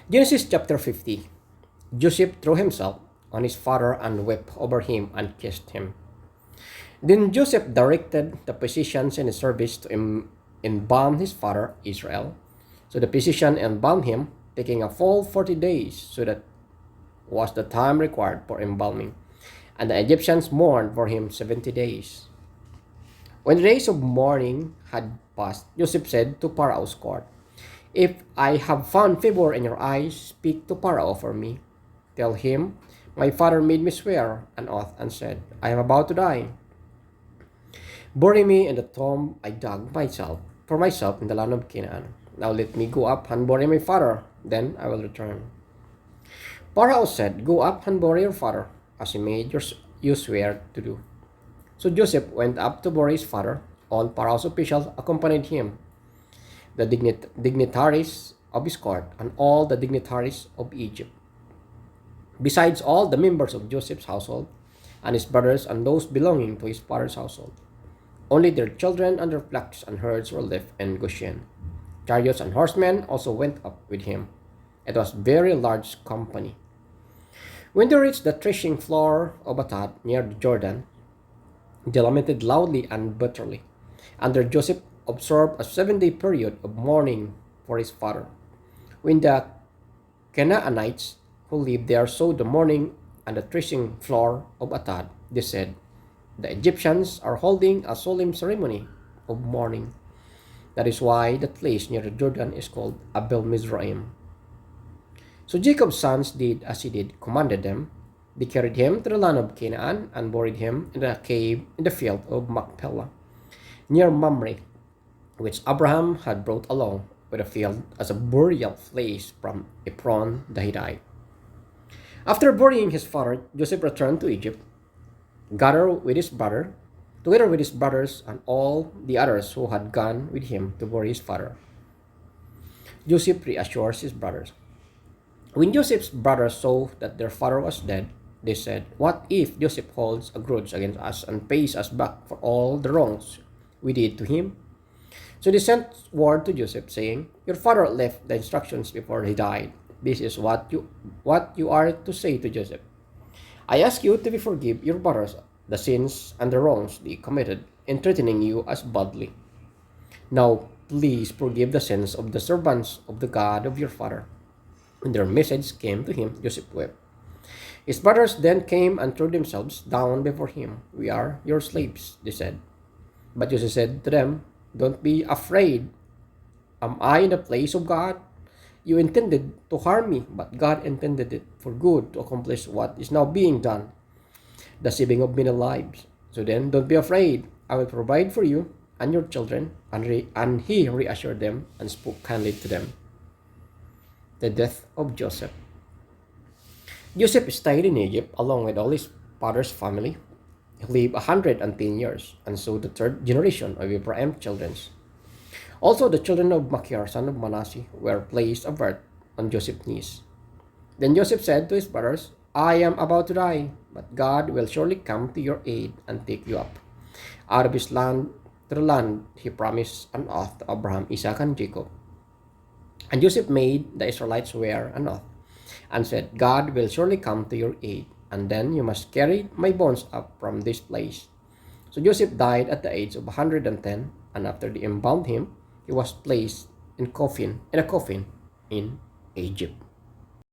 Genesis chapter 50. Joseph threw himself on his father and wept over him and kissed him. Then Joseph directed the physicians in his service to embalm his father Israel. So the physician embalmed him, taking a full 40 days, so that was the time required for embalming. And the Egyptians mourned for him 70 days. When the days of mourning had passed, Joseph said to Pharaoh's court, "If I have found favor in your eyes, speak to Pharaoh for me. Tell him, my father made me swear an oath and said, I am about to die. Bury me in the tomb I dug for myself in the land of Canaan. Now let me go up and bury my father, then I will return." Pharaoh said, "Go up and bury your father, as he made you swear to do." So Joseph went up to bury his father. All Pharaoh's officials accompanied him, the dignitaries of his court, and all the dignitaries of Egypt, besides all the members of Joseph's household, and his brothers and those belonging to his father's household. Only their children and their flocks and herds were left in Goshen. Chariots and horsemen also went up with him. It was a very large company. When they reached the threshing floor of Atad near the Jordan, they lamented loudly and bitterly. And there Joseph observed a 7-day period of mourning for his father. When the Canaanites who lived there saw the mourning and the threshing floor of Atad, they said, "The Egyptians are holding a solemn ceremony of mourning." That is why that place near the Jordan is called Abel Mizraim. So Jacob's sons did as he did commanded them. They carried him to the land of Canaan and buried him in a cave in the field of Machpelah, near Mamre, which Abraham had brought along with a field as a burial place from Ephron the Hittite. After burying his father, Joseph returned to Egypt, together with his brothers and all the others who had gone with him to bury his father. Joseph reassures his brothers. When Joseph's brothers saw that their father was dead, they said, "What if Joseph holds a grudge against us and pays us back for all the wrongs we did to him?" So they sent word to Joseph, saying, "Your father left the instructions before he died. This is what you are to say to Joseph. I ask you to forgive your brothers the sins and the wrongs they committed in treating you as badly. Now, please forgive the sins of the servants of the God of your father." When their message came to him, Joseph wept. His brothers then came and threw themselves down before him. "We are your slaves," they said. But Joseph said to them, "Don't be afraid. Am I in the place of God? You intended to harm me, but God intended it for good to accomplish what is now being done, the saving of many lives. So then, don't be afraid. I will provide for you and your children." And he reassured them and spoke kindly to them. The death of Joseph. Joseph stayed in Egypt along with all his father's family. He lived 110 years, and so the third generation of Abraham's children. Also the children of Machir, son of Manasseh, were placed of birth on Joseph's knees. Then Joseph said to his brothers, "I am about to die, but God will surely come to your aid and take you up out of his land to the land he promised an oath to Abraham, Isaac, and Jacob." And Joseph made the Israelites swear an oath and said, "God will surely come to your aid, and then you must carry my bones up from this place." So Joseph died at the age of 110, and after they embalmed him, he was placed in a coffin in Egypt.